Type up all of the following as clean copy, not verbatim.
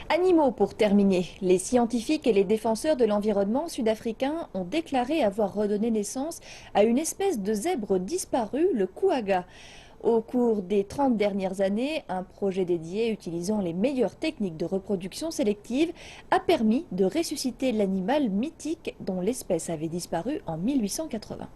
Animaux pour terminer. Les scientifiques et les défenseurs de l'environnement sud-africains ont déclaré avoir redonné naissance à une espèce de zèbre disparue, le kouaga. Au cours des 30 dernières années, un projet dédié utilisant les meilleures techniques de reproduction sélective a permis de ressusciter l'animal mythique dont l'espèce avait disparu en 1880.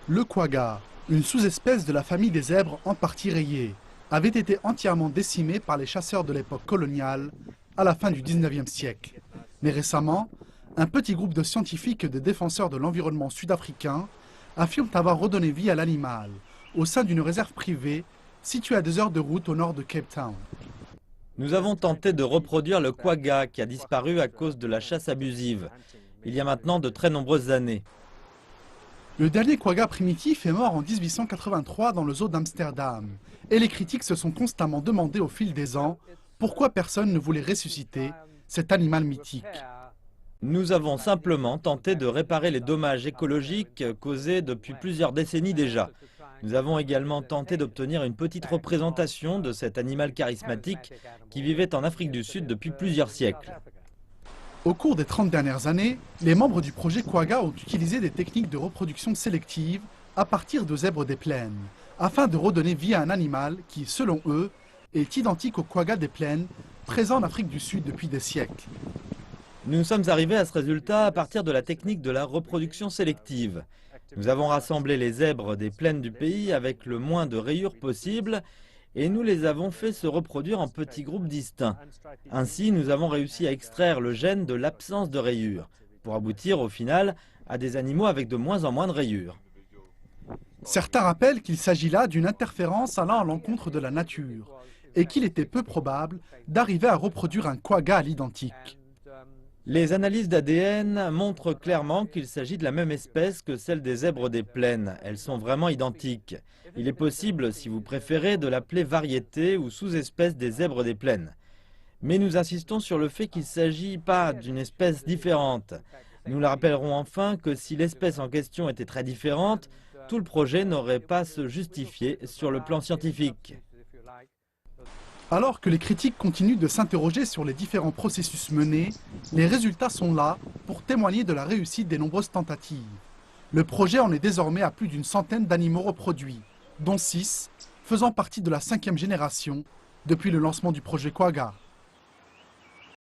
Le quagga, une sous-espèce de la famille des zèbres en partie rayée, avait été entièrement décimé par les chasseurs de l'époque coloniale à la fin du 19e siècle. Mais récemment, un petit groupe de scientifiques et de défenseurs de l'environnement sud-africain affirment avoir redonné vie à l'animal au sein d'une réserve privée située à 2 heures de route au nord de Cape Town. Nous avons tenté de reproduire le quagga qui a disparu à cause de la chasse abusive, il y a maintenant de très nombreuses années. Le dernier quagga primitif est mort en 1883 dans le zoo d'Amsterdam. Et les critiques se sont constamment demandé au fil des ans pourquoi personne ne voulait ressusciter cet animal mythique. Nous avons simplement tenté de réparer les dommages écologiques causés depuis plusieurs décennies déjà. Nous avons également tenté d'obtenir une petite représentation de cet animal charismatique qui vivait en Afrique du Sud depuis plusieurs siècles. Au cours des 30 dernières années, les membres du projet Quagga ont utilisé des techniques de reproduction sélective à partir de zèbres des plaines, afin de redonner vie à un animal qui, selon eux, est identique au quagga des plaines, présent en Afrique du Sud depuis des siècles. Nous sommes arrivés à ce résultat à partir de la technique de la reproduction sélective. Nous avons rassemblé les zèbres des plaines du pays avec le moins de rayures possible et nous les avons fait se reproduire en petits groupes distincts. Ainsi, nous avons réussi à extraire le gène de l'absence de rayures, pour aboutir au final à des animaux avec de moins en moins de rayures. Certains rappellent qu'il s'agit là d'une interférence allant à l'encontre de la nature et qu'il était peu probable d'arriver à reproduire un quagga à l'identique. Les analyses d'ADN montrent clairement qu'il s'agit de la même espèce que celle des zèbres des plaines. Elles sont vraiment identiques. Il est possible, si vous préférez, de l'appeler variété ou sous-espèce des zèbres des plaines. Mais nous insistons sur le fait qu'il ne s'agit pas d'une espèce différente. Nous le rappellerons enfin que si l'espèce en question était très différente, tout le projet n'aurait pas à se justifier sur le plan scientifique. Alors que les critiques continuent de s'interroger sur les différents processus menés, les résultats sont là pour témoigner de la réussite des nombreuses tentatives. Le projet en est désormais à plus d'une centaine d'animaux reproduits, dont 6 faisant partie de la 5e génération depuis le lancement du projet Quagga.